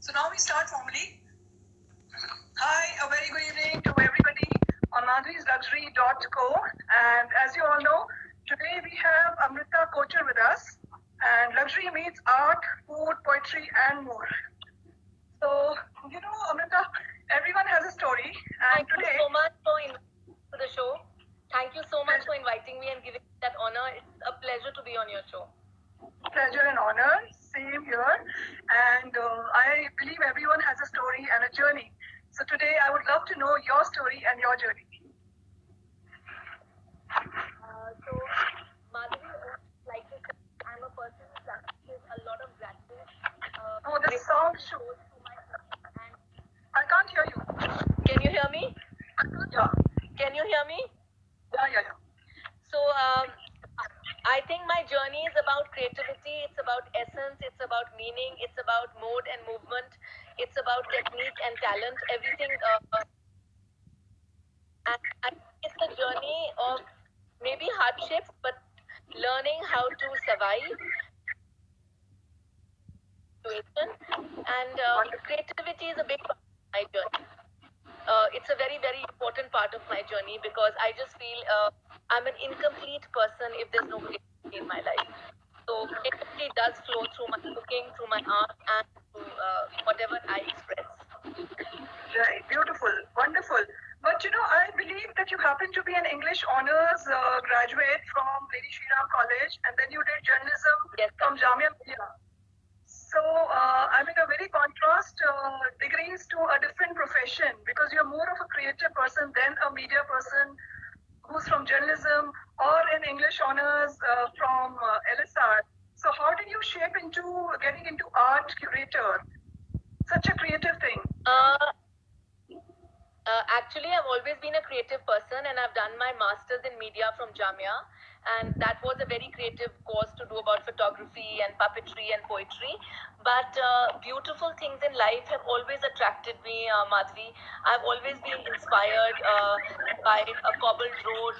So now we start formally. Hi, a very good evening to everybody on madhurisluxury.co. And as you all know, today we have Amrita Kochar with us. And luxury means art, food, poetry, and more. So, Amrita, everyone has a story. And Thank you today, so much for inviting me to the show. Thank you so much for inviting me and giving me that honor. It's a pleasure to be on your show. pleasure and honor, same here. And I believe everyone has a story and a journey. So today I would love to know your story and your journey. So, Madhuri, like you said, I'm a person who practices a lot of gratitude. Oh, the sound show. And I can't hear you. can you hear me? Yeah. Can you hear me? Yeah. So, I think my journey is about creativity, it's about essence, it's about meaning, it's about mode and movement, it's about technique and talent, everything. And I think it's a journey of maybe hardships, but learning how to survive situation. And creativity is a big part of my journey. It's a very, very important part of my journey because I just feel I'm an incomplete person if there's no creativity in my life. So creativity does flow through my cooking, through my art, and through whatever I express. Right. Beautiful. Wonderful. But I believe that you happen to be an English honors graduate from Lady Shriram College, and then you did journalism from Jamia Millia. So I'm in a very contrast degrees to a different profession because you're more of a creative person than a media person who's from journalism or in English honors from LSR. So how did you shape into getting into art curator? Such a creative thing. Actually, I've always been a creative person and I've done my master's in media from Jamia. And that was a very creative course to do about photography and puppetry and poetry. But beautiful things in life have always attracted me, Madhvi. I've always been inspired by a cobbled road,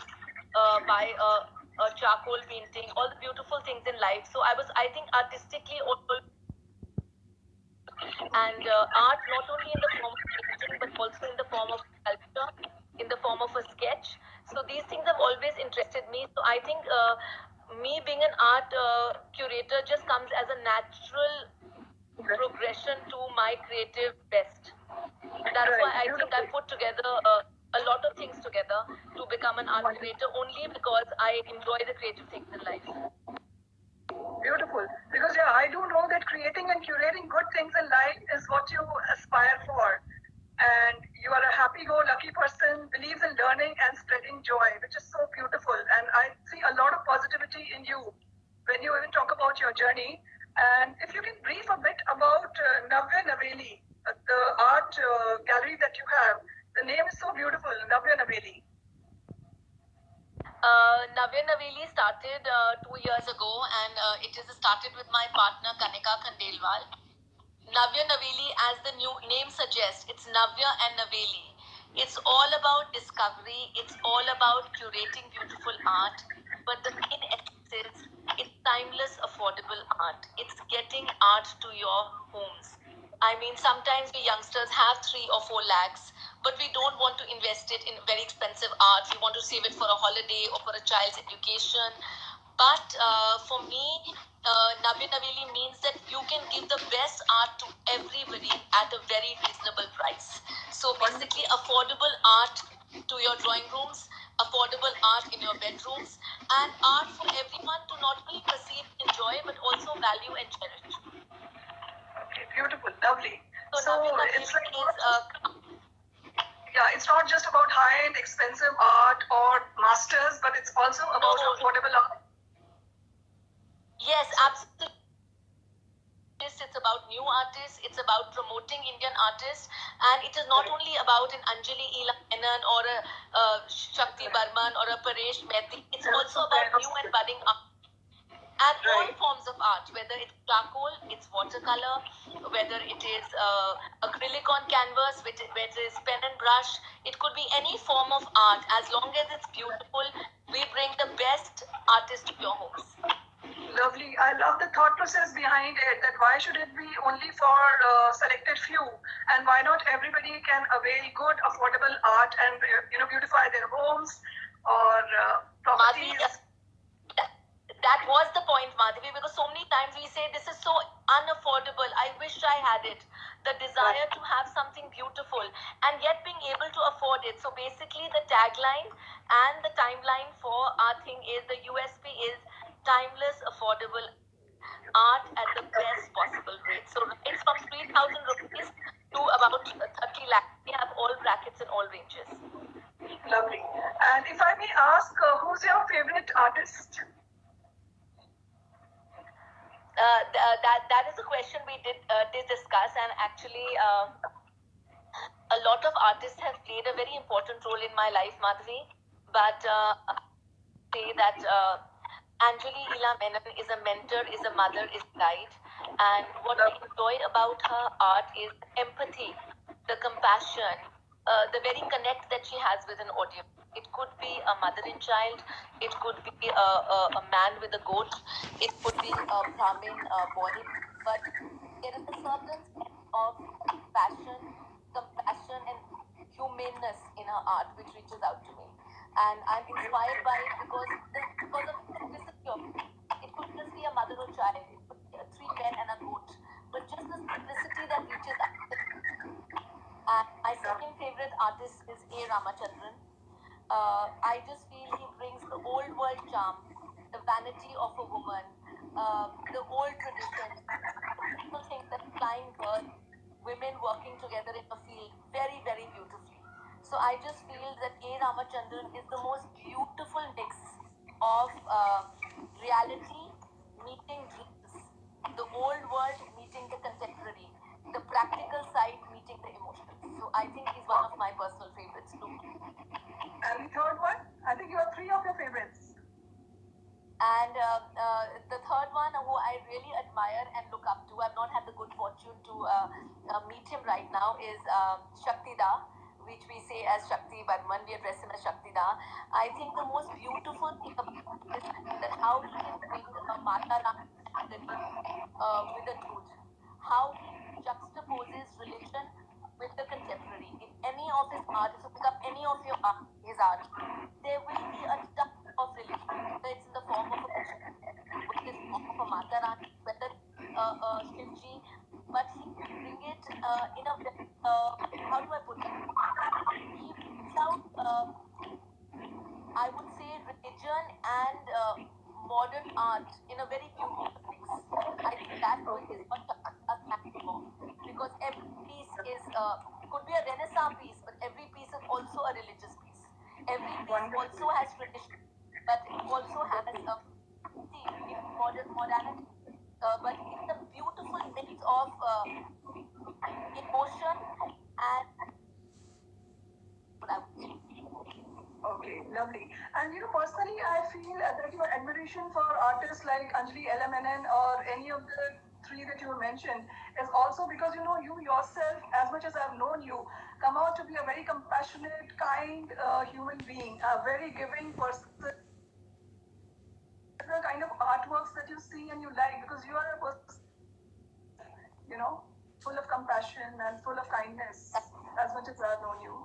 by a charcoal painting, all the beautiful things in life. So I think, artistically, and art not only in the form of painting but also in the form of sculpture, in the form of a sketch. So these things have always interested me. So I think me being an art curator just comes as a natural progression to my creative best. That's why I think I put together a lot of things together to become an art curator only because I enjoy the creative things in life. Beautiful. Because I do know that creating and curating good things in life is what you aspire for. And you are a happy-go-lucky person, believes in learning and spreading joy, which is so beautiful. And I see a lot of positivity in you when you even talk about your journey. And if you can brief a bit about Navya Naveli, the art gallery that you have, the name is so beautiful, Navya Naveli. Navya Naveli started 2 years ago, and it is started with my partner Kanika Khandelwal. Navya Naveli, as the new name suggests, it's Navya and Naveli. It's all about discovery. It's all about curating beautiful art. But the main essence is it's timeless, affordable art. It's getting art to your homes. I mean, sometimes we youngsters have 3 or 4 lakhs, but we don't want to invest it in very expensive art. We want to save it for a holiday or for a child's education. But for me, Navya Naveli means that you can give the best art to everybody at a very reasonable price. So basically, affordable art to your drawing rooms, affordable art in your bedrooms, and art for everyone to not only perceive, enjoy, but also value and cherish. Okay, beautiful, lovely. So It's like it's not just about high-end, expensive art or masters, but it's also about affordable art. Yes, absolutely. It's about new artists, it's about promoting Indian artists, and it is not only about an Anjali Ela Menon or a Shakti Barman or a Paresh Mehti, it's also about new and budding art. And all forms of art, whether it's charcoal, it's watercolor, whether it is acrylic on canvas, whether it is pen and brush, it could be any form of art. As long as it's beautiful, we bring the best artists to your homes. Lovely. I love the thought process behind it. That why should it be only for selected few, and why not everybody can avail good, affordable art and beautify their homes or Madhvi, properties. that was the point, Madhvi, because so many times we say this is so unaffordable. I wish I had it. The desire to have something beautiful and yet being able to afford it. So basically, the tagline and the timeline for our thing is the USP is timeless, affordable art at the best possible rate. So it's from 3,000 rupees to about 30 lakh. We have all brackets and all ranges. Lovely. And if I may ask, who's your favorite artist? That is a question we did discuss, and actually a lot of artists have played a very important role in my life, Madhvi. But say that Anjali Ela Menon is a mentor, is a mother, is a guide, and what I enjoy about her art is empathy, the compassion, the very connect that she has with an audience. It could be a mother and child, it could be a man with a goat, it could be a Brahmin boy, but there is a certain sense of passion, compassion, and humaneness in her art which reaches out to me. And I'm inspired by it because of the simplicity of it. It could just be a mother or child, it could be three men and a goat, but just the simplicity that reaches out. And my second favorite artist is A. Ramachandran. I just feel he brings the old world charm, the vanity of a woman, the old traditions. People think that flying birds, women working together in a field, very, very beautifully. So I just feel that A. Ramachandran is the most beautiful mix of reality meeting dreams, the old world meeting the contemporary, the practical side meeting the emotions. So I think he's one of my personal favorites too. And the third one? I think you have three of your favorites. And the third one, who I really admire and look up to, I've not had the good fortune to meet him right now, is Shakti Da, which we say as Shakti Barman. We address him as Shakti Da. I think the most beautiful thing about him is that how he can bring Mata Ram with the truth. How he juxtaposes religion with the contemporary. In any of his art, if you pick up any of his art, there will be a touch of religion, whether it's in the form of a Krishna, whether it's in the form of a Mata Rani, whether it's Shivji, but he will bring it in a very, how do I put it? He brings out, I would say, religion and modern art in a very beautiful mix. I think that's what is what us stands for. Because every piece is could be a Renaissance piece, but every piece is also a religious piece. Every piece also has tradition, but it also has see modernity. But it's a beautiful mix of emotion and what I would say. Okay, lovely. And personally, I feel that your admiration for artists like Anjali Ela Menon or any of the three that you mentioned is also because you yourself, as much as I've known you, come out to be a very compassionate, kind human being, a very giving person. The kind of artworks that you see and you like because you are a person, full of compassion and full of kindness, as much as I've known you.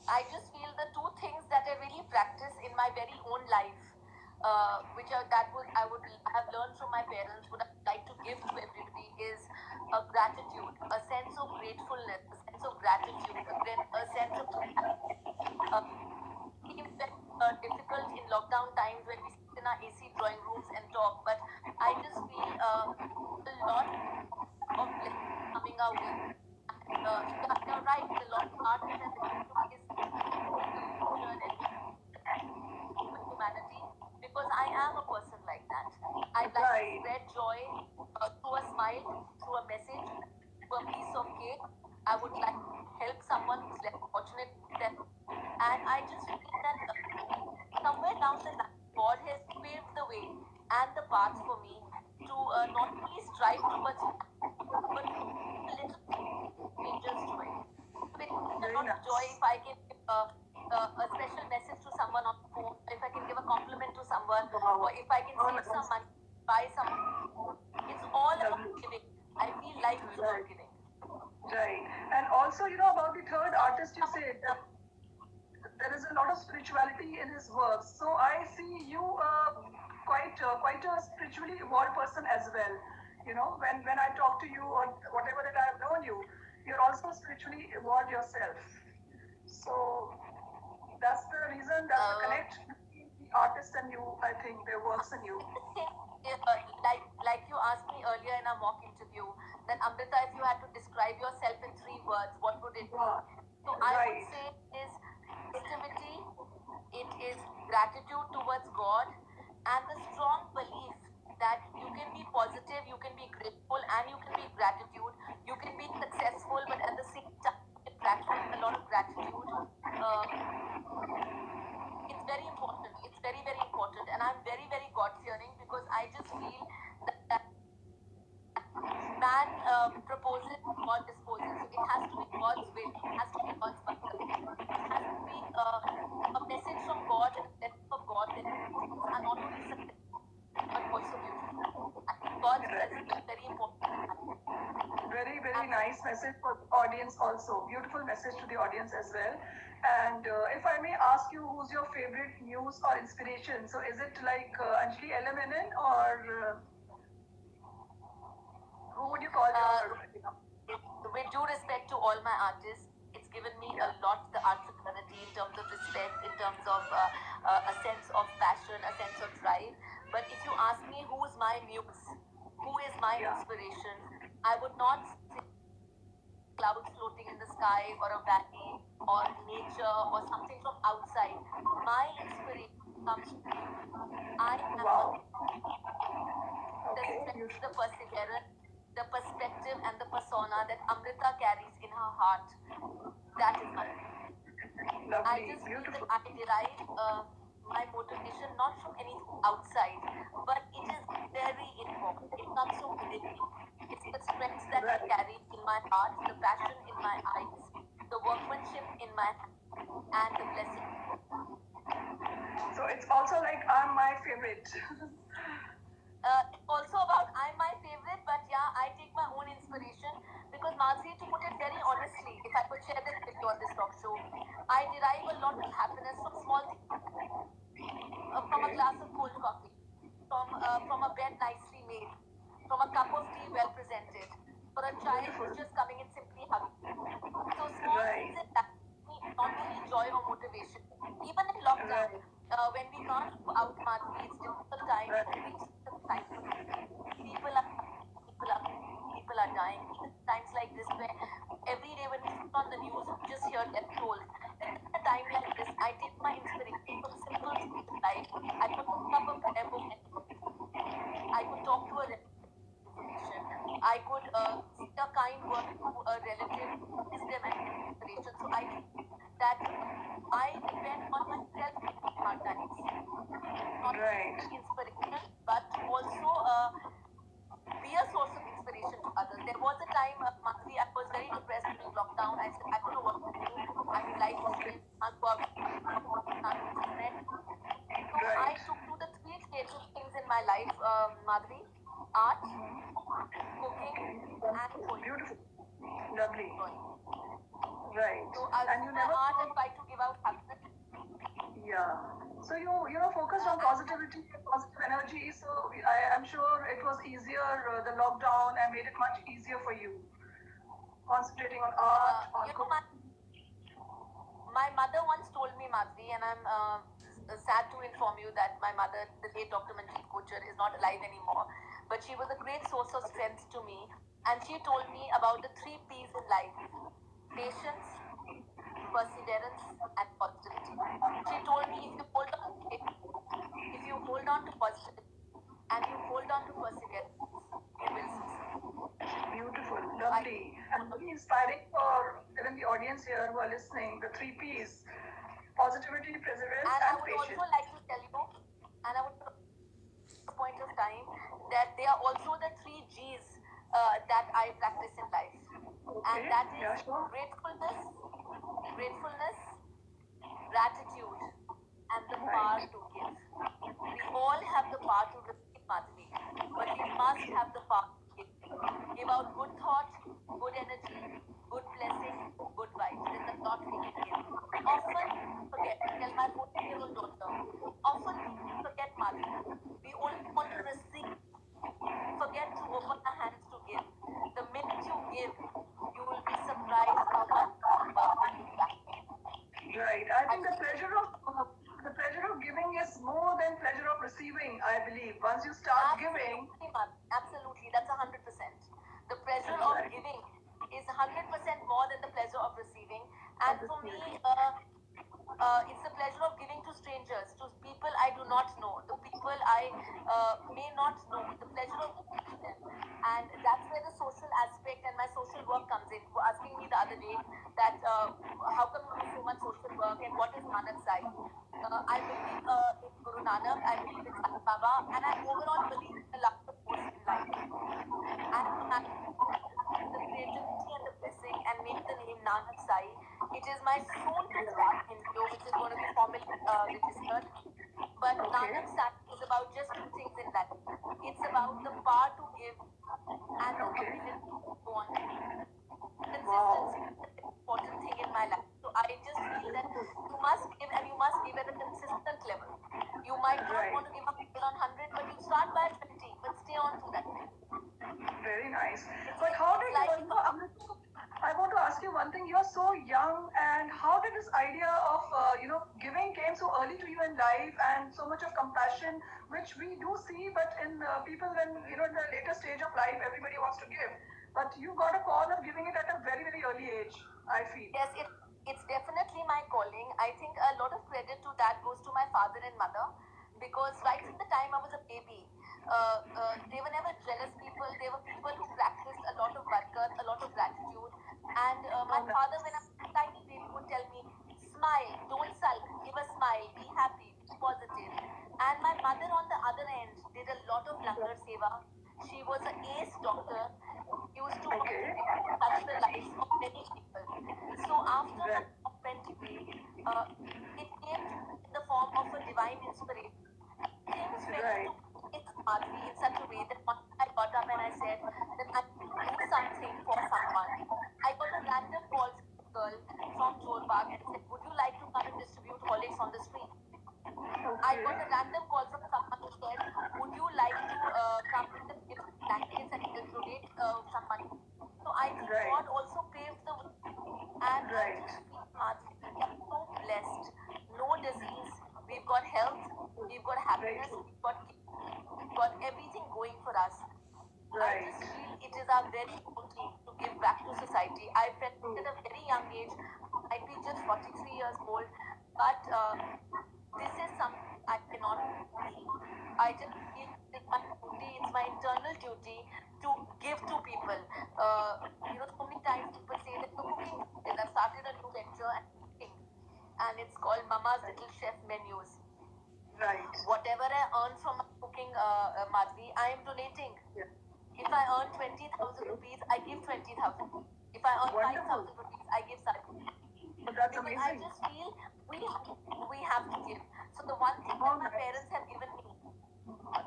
I just feel the two things that I really practice in my very own life, which I would have learned from my parents, would I like to give to everybody, is a gratitude, a sense of gratefulness, a sense of gratitude, a sense of seems very difficult in lockdown times when we sit in our AC drawing rooms and talk, but I just feel a lot of blessings coming our way. You're right, a lot of art that has is and humanity because I am a person like that. I like to spread joy through a smile, through a message, through a piece of cake. I would like to help someone who's less fortunate than, and I just feel that somewhere down the line, God has paved the way and the path for me to not only strive towards but a little strangers joy. A lot of joy if I can give a special message to someone on the phone, if I can give a compliment to someone, or if I can like to Right. work in it. Right. And also, about the third artist, you said there is a lot of spirituality in his works. So I see you quite a spiritually evolved person as well. When I talk to you or whatever that I've known you, you're also spiritually evolved yourself. So that's the reason, that's the Uh, connect between the artist and you. I think their works and you. like you asked me earlier in our mock interview, that Amrita, if you had to describe yourself in 3 words, what would it be? Yeah. So I would Right. say it is positivity, it is gratitude towards God, and the strong belief that you can be positive, you can be grateful, and you can be gratitude. You can be successful, but at the same time, you can practice a lot of gratitude. Uh, it's very important. It's very, very important. And I'm very, very God fearing because I just feel that man proposes, God disposes. So it has to be God's will, it has to be God's butter. It has to be a message from God and a blessing of God that things are not only successful but also beautiful. I think God's presence is very important. Very, very nice message for the audience also. Beautiful message to the audience as well. And if I may ask you, who's your favorite muse or inspiration? So is it like Anjali LMNN or who would you call your, With due respect to all my artists, it's given me a lot, the art fraternity, in terms of respect, in terms of a sense of passion, a sense of drive. But if you ask me who's my muse, who is my inspiration, I would not say clouds floating in the sky or a valley or nature or something from outside. My inspiration comes from you. I am wow. the Okay, strength, beautiful. the perseverance, the perspective, and the persona that Amrita carries in her heart. That is my. I Lovely, just feel that beautiful. I derive my motivation not from anything outside, but it is very involved. It comes from within me. It's the strengths that I Right. carry in my heart, the passion in my eyes, the workmanship in my hand, and the blessing. So it's also like I'm my favorite. It's also about I'm my favorite, but yeah, I take my own inspiration because Madhuri, to put it very honestly, if I could share this with you on this talk show, I derive a lot of happiness from small things, from a glass of cold coffee, from a bed nicely made, from a cup of tea well presented, for a child Beautiful. who's just coming and simply hugging. So small things Right. in that give me not only joy or motivation, even in lockdown, Right. when we can't go out, Madhuri, it's difficult times, Right. we just sit inside. People are people are people are dying. Even times like this, where every day when we sit on the news, we just hear death tolls. Then at a time like this, I take my inspiration from simple things in life. I could pick up a prayer book and I could talk to a relative information. I could say a kind word to a relative, wisdom and inspiration. So I think that I depend on myself in hard times, not Right. only inspiration, but to also be a source of inspiration to others. There was a time, Madhuri, I was very depressed during lockdown. I said, I don't know what to do. I mean, life is Okay. strange. Can't go out, can't internet. So I Right. took to the three creative things in my life, Madhuri: art, cooking, Okay. and poetry. Beautiful. Lovely. Drawing. Right. So And you through my never art, I thought, try to give out happiness. yeah. So you focused on And positivity and positive energy. So I'm sure it was easier. The lockdown and made it much easier for you. Concentrating on art, on you know, cooking. my mother once told me, Madhuri, and I'm sad to inform you that my mother, the late Dr. Manjeet Kochar, is not alive anymore. But she was a great source of strength to me. And she told me about the 3 P's in life: patience, perseverance, and positivity. She told me if you hold on to patience, if you hold on to positivity, and you hold on to perseverance, you will succeed. Beautiful. I Lovely. And very inspiring for even the audience here who are listening. The 3 P's: positivity, perseverance, And I and would also patience. like to tell you, and I would a point of time, that they are also the 3 G's that I practice in life. And Okay. that is Yeah, sure. gratefulness, gratitude, and the power Right. to give. We all have the power to receive, Madhuri, but we must have the power to give. Give out about good thought, good energy, good blessing, good vibes. There's a lot we can give. Often forget, tell my 14-year-old daughter, often we forget, Madhvi. We only want to receive, forget to open our hands to give. The minute you give, you will be surprised how much work will give back. Right. I I think the pleasure of giving is more than pleasure of receiving. I believe once you start giving, absolutely, Madhvi. Absolutely, that's 100%. The pleasure of right, giving is 100% more than the pleasure of receiving. And for me, obviously, it's the pleasure of giving to strangers, to people I do not know, the people I may not know, the pleasure of giving to them. And that's where the social aspect and my social work comes in. You were asking me the other day that how come you do so much social work and what is Manak Sai? I believe in Guru Nanak, I believe in Sai Baba, and I overall believe in the love of force in life. And to manifest the creativity and the blessing and make the name Nanak Sai, it is my soon to start NGO, which is going to be formally registered. But okay, Nanak Sai is about just two things in life. It's about the power to give and the okay, ability to go on giving. wow, Consistency is an important thing in my life. So I just feel that you must give and you must give at a consistent level. You might not right. want to give up on 100, but you start by 20, but stay on to that 20. Very nice. It's, But how it's did like I want to ask you one thing. You're so young, and how did this idea of giving came so early to you in life, and so much of compassion, which we do see, but in people when in the later stage of life, everybody wants to give, but you got a call of giving it at a very very early age. I feel. yes, it's definitely my calling. I think a lot of credit to that goes to my father and mother because right Okay. from the time I was a baby, they were never jealous people. They were people who practiced a lot of barakat, a lot of gratitude. And my Oh, father, when I nice. was a tiny baby, would tell me, smile, don't sulk, give a smile, be happy, be positive. And my mother, on the other end, did a lot of langar seva. She was an ace doctor, used to Okay. touch the lives of many people. So after my Right. mom went away, uh, it came to me in the form of a divine inspiration. Things went to Right. place, Madhvi, in such a way that one day I got up and I said that I need to do something for someone. I got a random call from a girl from Jorbag and said, would you like to come and distribute Horlicks on the street? I Okay. got a random call from someone who said, would you like to come and give some blankets and help donate some money? So I think Right. God also paved the way. And I Right. just feel, Madhvi, we are so blessed. No disease. We've got health. We've got Very happiness. true. We've got everything going for us. I Right. just feel it is our very duty to give back to society. I felt True. at a very young age, I might be just 43 years old, but this is something I cannot see. I just feel it's my duty, it's my internal duty to give to people. So many times people say that you're cooking these days. I've started a new venture and cooking, and it's called Mama's Little Chef Menus. Right. Whatever I earn from my cooking, Madhvi, I am donating. Yeah. If I earn 20,000 Okay. rupees, I give 20,000. If I earn Wonderful. 5,000 rupees, I give 5,000 That's because I amazing. just feel we have to give. So the one thing that Oh, my nice. parents have given me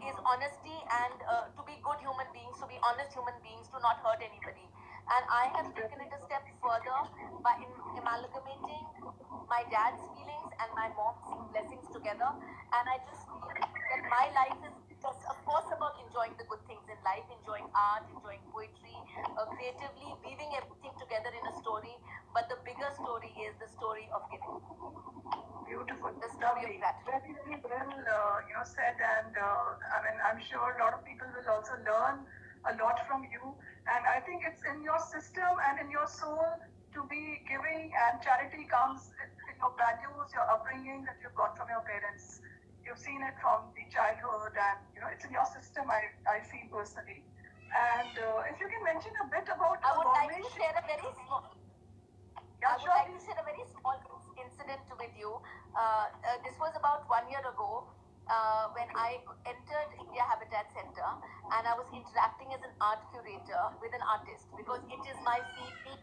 is honesty and to be good human beings, to be honest human beings, to not hurt anybody. And I have taken it a step further by amalgamating my dad's feelings and my mom's blessings together. And I just feel that my life is just, of course, about enjoying the good things in life, enjoying art, enjoying poetry, creatively weaving everything together in a story. But the bigger story is the story of giving, Beautiful. the story of Lovely. gratitude. Very, very well, said. And I mean, I'm sure a lot of people will also learn a lot from you. And I think it's in your system and in your soul to be giving, and charity comes in your values, your upbringing that you've got from your parents. You've seen it from the childhood, and it's in your system. I feel personally. And if you can mention a bit about I would like to Gormesh. share a very small. Yeah, I would sure, like to please. share a very small incident with you. This was about 1 year ago when Okay. I entered India Habitat Center and I was interacting as an art curator with an artist because it is my field.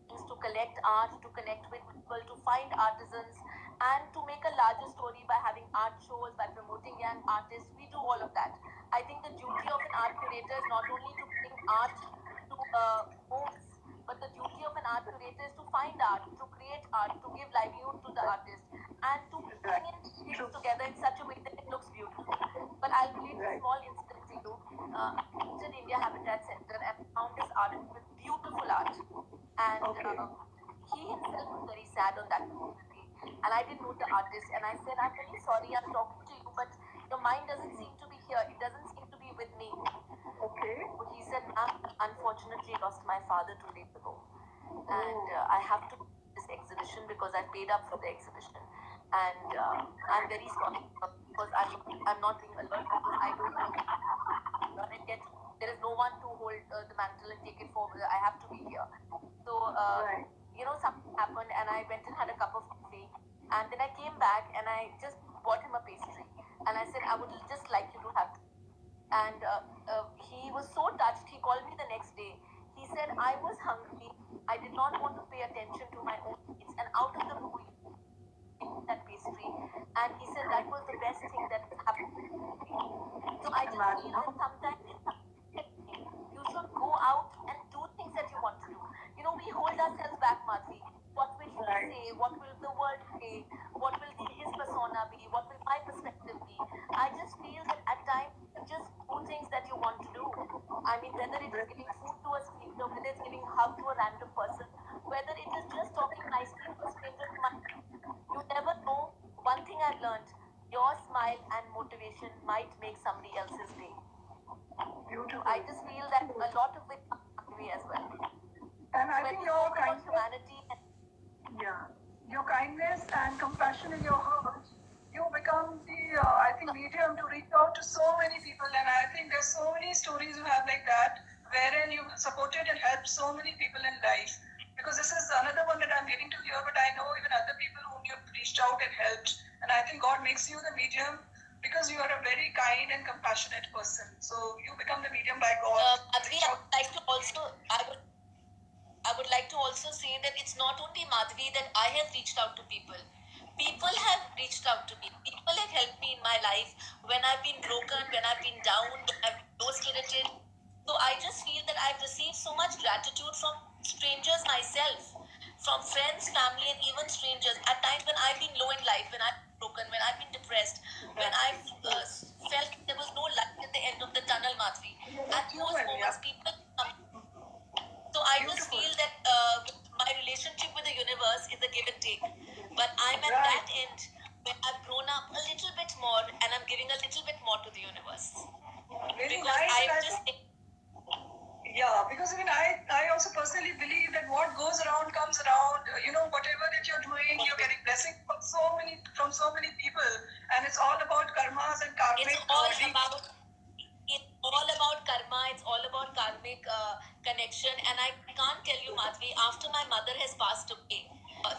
to collect art, to connect with people, to find artisans, and to make a larger story by having art shows, by promoting young artists. We do all of that. I think the duty of an art curator is not only to bring art to homes, but the duty of an art curator is to find art, to create art, to give livelihood to the artist, and to bring in things together in such a way that it looks beautiful. But I'll relate a small incident to you. I visited India Habitat Center and found this artist with beautiful art. And he himself was very sad on that particular day. And I didn't know the artist. And I said, I'm very sorry, I'm talking to you, but your mind doesn't seem to be here. It doesn't seem to be with me. He said, ma'am, unfortunately lost my father 2 days ago. And I have to do this exhibition because I paid up for the exhibition. And I'm very sorry because I'm not being alert because I don't know. And yet there is no one to hold the mantle and take it forward. I have to be here. So, something happened and I went and had a cup of coffee. And then I came back and I just bought him a pastry. And I said, I would just like you to have this. And he was so touched. He called me the next day. He said, I was hungry. I did not want to pay attention to my own needs. And out of the blue, that pastry. And he said, that was the best thing that happened to me. So I just feel that sometimes you should go out and do things that you want to do. We hold ourselves back, Madhvi. What will he say? What will the world say? What will his persona be? What will my perspective be? I just feel that at times, just do things that you want to do. I mean, whether it is giving food to a stranger, whether it's giving hug to a random person, whether it is just talking nicely to a stranger, you never know. One thing I've learned, your smile and motivation might make somebody else's day. Beautiful. I just feel that a lot of it comes me as well. And I think your humanity and your kindness and compassion in your heart, you become the I think medium to reach out to so many people. And I think there's so many stories you have like that, wherein you supported and helped so many people in life. Because this is another one that I'm getting to hear, but I know even other people whom you've reached out and helped. And I think God makes you the medium because you are a very kind and compassionate person. So you become the medium by God. Madhvi, I would like to also say that it's not only Madhvi that I have reached out to people. People have reached out to me. People have helped me in my life when I've been broken, when I've been down, when I've been low-spirited. So I just feel that I've received so much gratitude from strangers myself, from friends, family, and even strangers. At times when I've been low in life, when I've been broken, when I've been depressed, when I've felt there was no light at the end of the tunnel, Madhvi. At those moments, people come. So I just feel that my relationship with the universe is a give and take. But I'm at that end when I've grown up a little bit more and I'm giving a little bit more to the universe. Very because nice. I just because even I also personally believe that what goes around comes around. Whatever that you're doing, you're getting blessing from so many people, and it's all about karmas and karmic. It's all about karma. It's all about karmic connection. And I can't tell you, Madhvi, after my mother has passed away,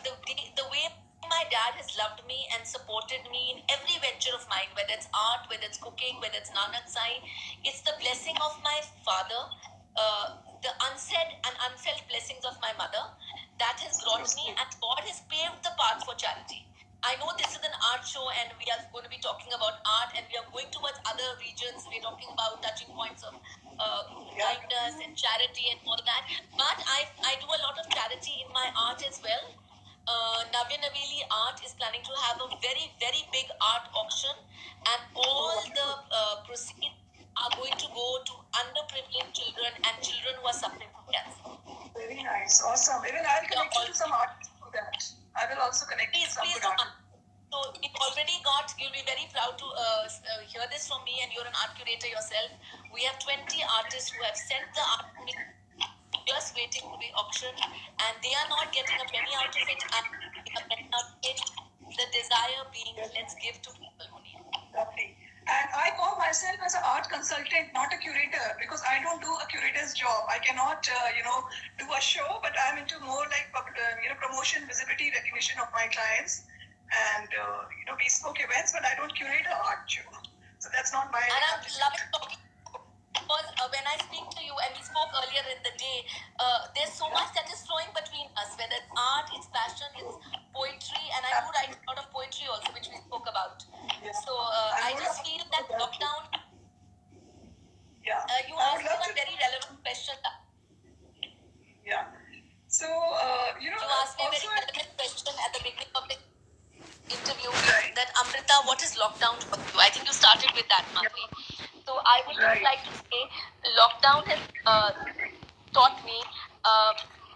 the way my dad has loved me and supported me in every venture of mine, whether it's art, whether it's cooking, whether it's Nanak Sai, it's the blessing of my father, the unsaid and unfelt blessings of my mother that has brought me, and God has paved the path for charity. I know this is an art show and we are going to be talking about art and we are going towards other regions. We're talking about touching points of kindness and charity and all that. But I do a lot of charity in my art as well. Navya Naveli Art is planning to have a very, very big art auction, and all the proceeds are going to go to underprivileged children and children who are suffering from cancer. Very nice, awesome. Even I'll connect you to some artists for that. I will also connect you to some good artists. So you'll be very proud to hear this from me, and you're an art curator yourself. We have 20 artists who have sent the art to me, just waiting to be auctioned, and they are not getting a penny out of it. The desire being, let's give to people who need it. Lovely. And I call myself as an art consultant, not a curator, because I don't do a curator's job. I cannot, do a show, but I'm into more like, promotion, visibility, recognition of my clients, and bespoke events. But I don't curate an art show, so that's not my. And I'm loving talking. Because when I speak to you, and we spoke earlier in the day, there's so much that is flowing between us. with that, Madhvi. So I would just like to say, lockdown has taught me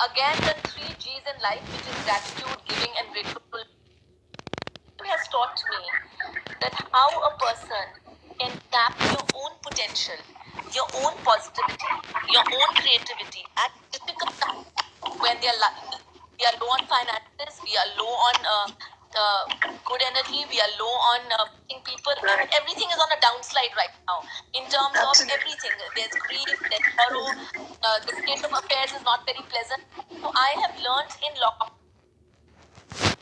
again the 3 G's in life, which is gratitude, giving, and grateful. It has taught me that how a person can tap your own potential, your own positivity, your own creativity at difficult times when we are low on finances, we are low on good energy, we are low on people. I mean, everything is on a downslide right now in terms of everything. There's grief, there's sorrow, the state of affairs is not very pleasant. So I have learned in lockdown.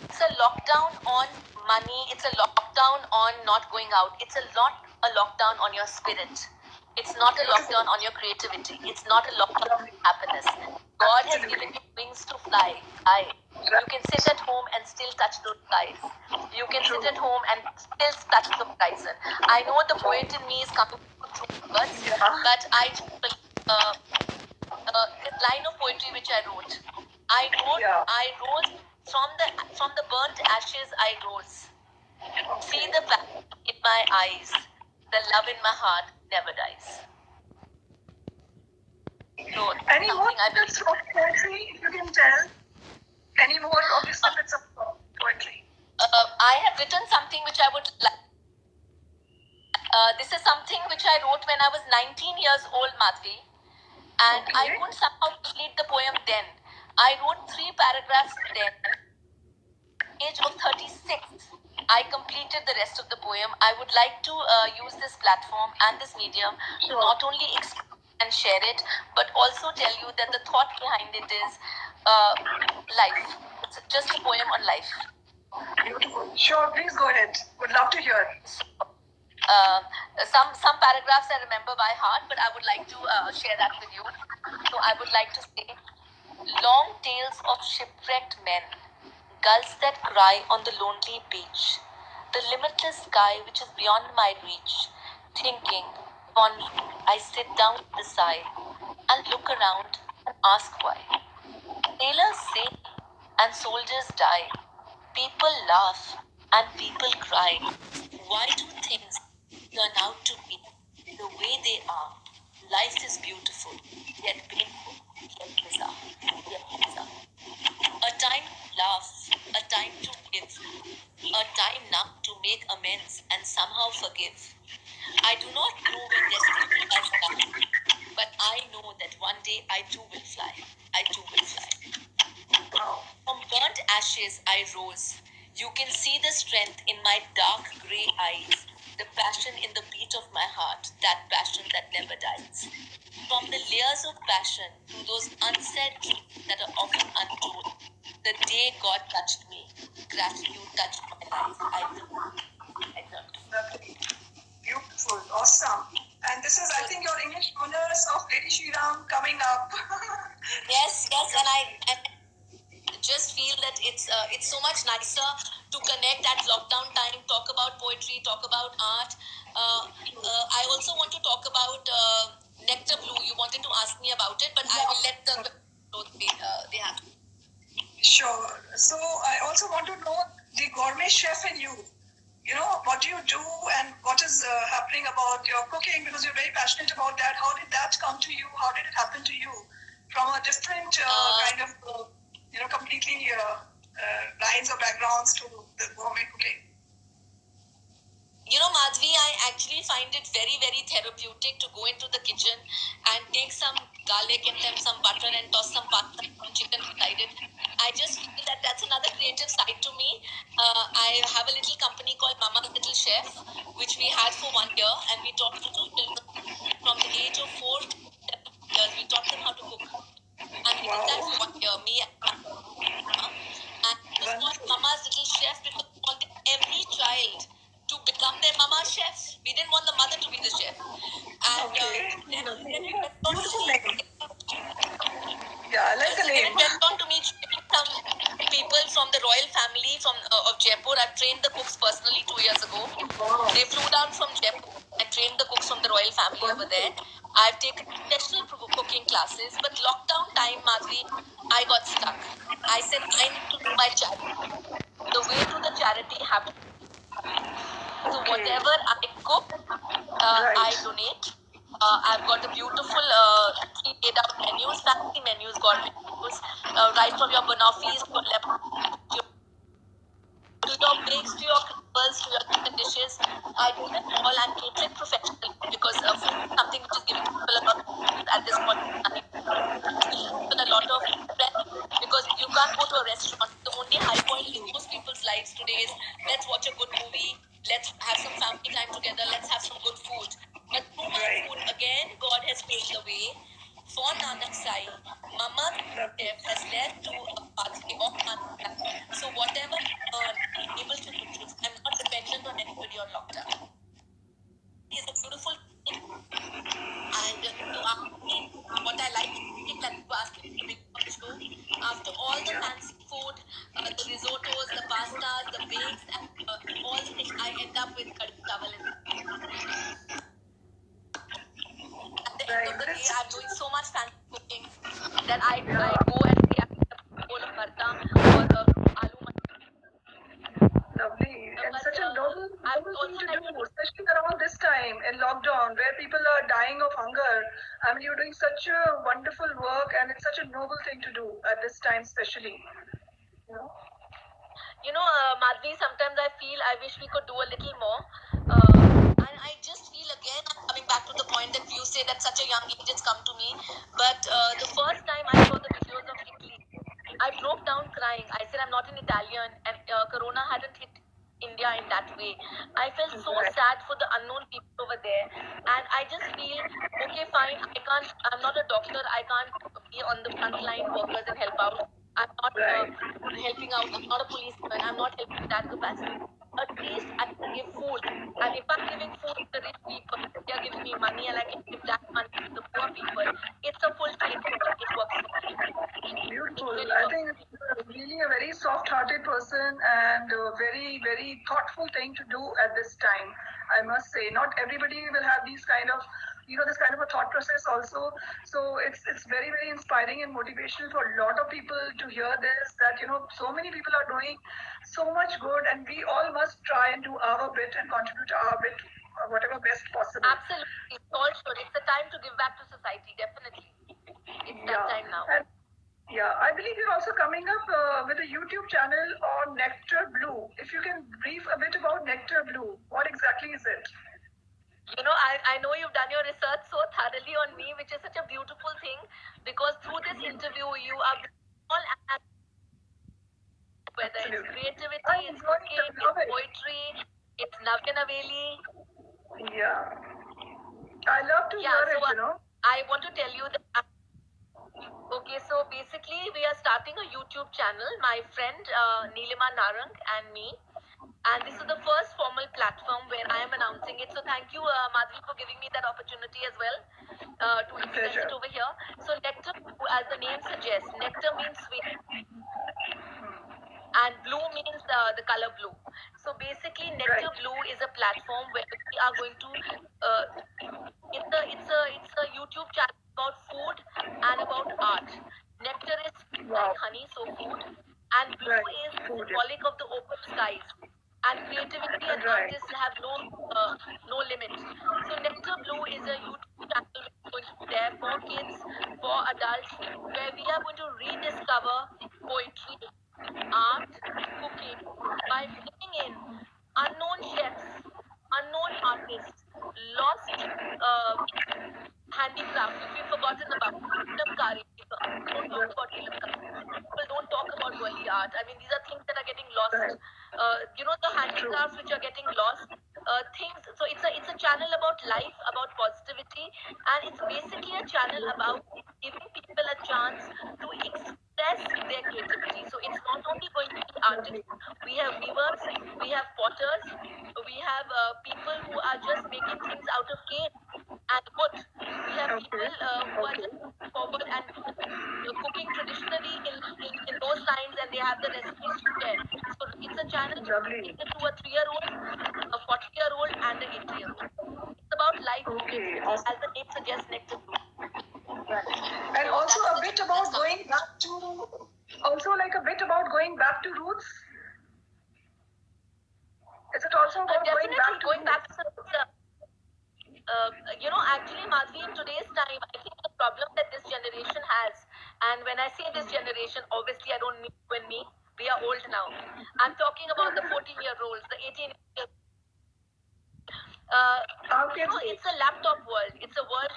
It's a lockdown on money. It's a lockdown on not going out. It's a lockdown on your spirit. It's not a lockdown on your creativity. It's not a lockdown on happiness. God has given you wings to fly. You can sit at home and still touch those skies. You can sit at home and still touch the horizon. I know the poet in me is coming through words, but I this line of poetry which I wrote. I rose from the burnt ashes. I rose. See the passion in my eyes. The love in my heart never dies. So Any more snippets of poetry, if you can tell? Any more of the snippets of poetry? I have written something which I would like. This is something which I wrote when I was 19 years old, Madhvi. And I couldn't somehow complete the poem then. I wrote 3 paragraphs then. Age of 36, I completed the rest of the poem. I would like to use this platform and this medium to not only express and share it, but also tell you that the thought behind it is life. It's just a poem on life. Beautiful. Sure, please go ahead. Would love to hear. Some paragraphs I remember by heart, but I would like to share that with you. So I would like to say, long tales of shipwrecked men, gulls that cry on the lonely beach, the limitless sky which is beyond my reach, thinking, pondering, I sit down with a sigh and look around and ask why. Sailors sail and soldiers die, people laugh and people cry. Why do things turn out to be the way they are? Life is beautiful, yet painful, yet bizarre, yet bizarre. A time to laugh, a time to give, a time now to make amends and somehow forgive. I do not know when destiny has come, but I know that one day I too will fly. I too will fly. From burnt ashes I rose. You can see the strength in my dark grey eyes, the passion in the beat of my heart, that passion that never dies. From the layers of passion to those unsaid truths that are often untold, the day God touched me, gratitude touched my life. I learned. Lovely. Beautiful. Awesome. And this is, I think, your English honors of Lady Shri Ram coming up. Yes, and I just feel that it's so much nicer to connect at lockdown time, talk about poetry, talk about art. I also want to talk about Nectar Blue. You wanted to ask me about it, but I will let they have. Sure. So I also want to know the gourmet chef in you. You know, what do you do and what is happening about your cooking, because you're very passionate about that. How did that come to you? How did it happen to you? From a different kind of, completely lines or backgrounds to the gourmet cooking. You know, Madhvi, I actually find it very, very therapeutic to go into the kitchen and take some garlic and then some butter and toss some pasta and chicken beside it. I just feel that that's another creative side to me. I have a little company called Mama's Little Chef, which we had for 1 year, and we taught to children from the age of 4 to 7 years. We taught them how to cook. And we did that for 1 year, me and Mama. And it was called Mama's Little Chef because we wanted every child to become their mama chef. We didn't want the mother to be the chef. And then we went on to Yeah, I like the name. went on to meet some people from the royal family of Jaipur. I've trained the cooks personally 2 years ago. They flew down from Jaipur and trained the cooks from the royal family over there. I've taken national cooking classes, but lockdown time, Madhvi, I got stuck. I said, I need to do my charity. The way to the charity happened. So Okay. whatever I cook, Right. I donate. I've got a beautiful laid out menus, fancy menus, gourmet menus, right from your banoffees to your lemon, to your bakes, to your crumbles, to your chicken dishes. I do them all and cater it professionally because food is something which is giving people a lot of food at this point in time. Even a lot of stress because you can't go to a restaurant. The only high point in most people's lives today is let's watch a good movie, let's have some family time together, let's have some good food. But through my Right. food, again, God has paved the way. For Nanak Sai, Mama the chef has led to a pathway of Nanak Sai. So whatever I earn, I'm able to produce. I'm not dependent on anybody or locked up. It's a beautiful thing. And to ask me what I like to eat, like you asked me at the beginning of the show, after all the fancy food, the risottos, the pastas, the bakes, and all the things, I end up with kadhi chawal in at the end Right. of the But day, it's I'm doing so much fancy cooking that I yeah. go and say I want a bowl of bharta or aloo Lovely. And but such a noble, I would noble thing also to like do, especially around this time in lockdown where people are dying of hunger. I mean, you're doing such a wonderful work and it's such a noble thing to do at this time, especially. You know? Madhvi, sometimes I feel I wish we could do a little more. And I just feel again, I'm coming back to the point that you say that such a young age it's come to me. But the first time I saw the videos of Italy, I broke down crying. I said, I'm not an Italian, and Corona hadn't hit India in that way. I felt so Right. sad for the unknown people over there. And I just feel, okay, fine, I'm not a doctor, I can't be on the front line workers and help out. I'm not Right. helping out, I'm not a policeman, I'm not helping in that capacity. At least I can give food. And if I'm giving food to the rich people, they are giving me money and I can give that money to the poor people. It's a full trade for me. It works for me. It Beautiful. really I works think for me. it's really a very soft-hearted person and a very, very thoughtful thing to do at this time. I must say, not everybody will have these kind of, this kind of a thought process also. So it's very, very inspiring and motivational for a lot of people to hear this. That so many people are doing so much good, and we all must try and do our bit and contribute our bit, whatever best possible. Absolutely. It's all should. It's the time to give back to society, definitely. It's that time now. And yeah, I believe you're also coming up with a YouTube channel on Nectar Blue. If you can brief a bit about Nectar Blue, what exactly is it? I know you've done your research so thoroughly on me, which is such a beautiful thing because through this interview, you are all at whether Absolutely. it's creativity, I it's enjoyed cooking, it. it's Love it. poetry, it's Navya Naveli. Yeah. I love to hear it. I want to tell you that. Okay, so basically, we are starting a YouTube channel, my friend Neelima Narang and me. And this is the first formal platform where I am announcing it. So thank you, Madhvi, for giving me that opportunity as well to express it over here. So nectar, as the name suggests, nectar means sweet. And blue means the color blue. So basically, Nectar Blue is a platform where we are going to. It's a YouTube channel about food and about art. Nectar is like honey, so food, and blue is symbolic of the open skies. And creativity and artists have no limit. So Nectar Blue is a YouTube channel which is going to be there for kids, for adults, where we are going to rediscover poetry, art, cooking by bringing in unknown chefs, unknown artists, lost handicrafts which we've forgotten about. Ilamkari. People don't talk about Ilamkari. People don't talk about Wali art. I mean, these are things that are getting lost. The handicrafts which are getting lost. Things. So it's a channel about life, about positivity, and it's basically a channel about giving people a chance to express their creativity. So it's not only going to be artists. We have weavers, we have potters, we have people who are just making things out of cane and wood. We have people who are just forward and cooking traditionally in those times, and they have the recipes to share. So it's a channel to a 3-year-old, a 40-year-old, and an 80-year-old. It's about life and creativity, as the name suggests, Nectar Blue. And so also a bit about going back to, also like a bit about going back to roots. Is it but also about Definitely going back to actually, Madhvi, in today's time, I think the problem that this generation has, and when I say this generation, obviously I don't mean you and me. We are old now. I'm talking about the 14-year-olds, the 18-year. It's a laptop world. It's a world.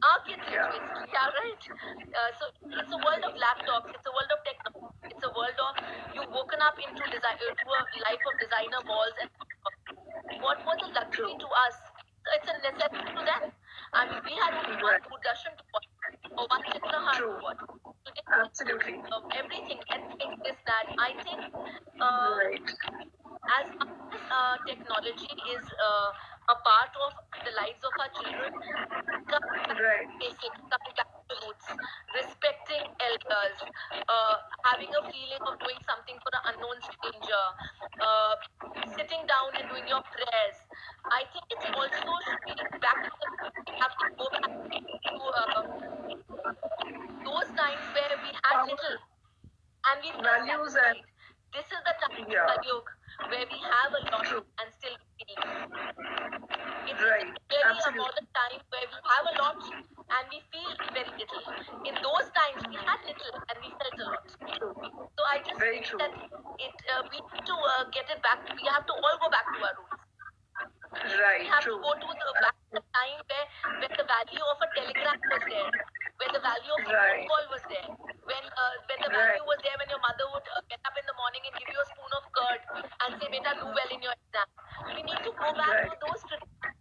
Our kids, basically, yeah, right. So it's a world of laptops. It's a world of technology. It's a world of you've woken up into to a life of designer malls, and what was a luxury to us, it's a necessity to them. I mean, we had only one Doordarshan to watch, or one Chitrahar to watch. Today, absolutely, everything, Netflix, this, that. I think as much as technology is a part of the lives of our children, basic, coming back to the roots, respecting elders, having a feeling of doing something for an unknown stranger, sitting down and doing your prayers. I think it's also should be back to the, we have to go back to those times where we had little and we values and this is the time Kali where we have a lot and still feel. It's really a modern time where we have a lot and we feel very little. In those times, we had little and we felt a lot. So I just think that we have to get it back. We have to all go back to our roots. We have to go to back to the time where the value of a telegram was there, where the value of a phone call was there, when the value was there when your mother would get up in the morning and give you a spoon of curd and say, "Beta, do well in your exam." We need to go back to those traditions.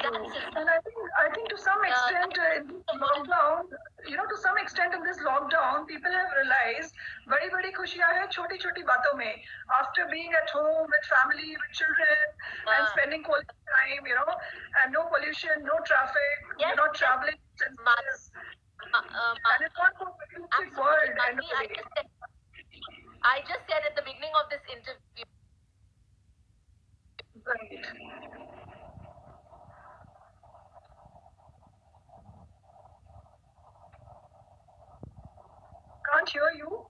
And I think to some extent in lockdown, to some extent in this lockdown, people have realized बड़ी बड़ी खुशियां हैं छोटी छोटी बातों में. After being at home with family, with children, and spending quality time, and no pollution, no traffic, you're not traveling. And it's not for a world. I just said at the beginning of this interview. Can't hear you.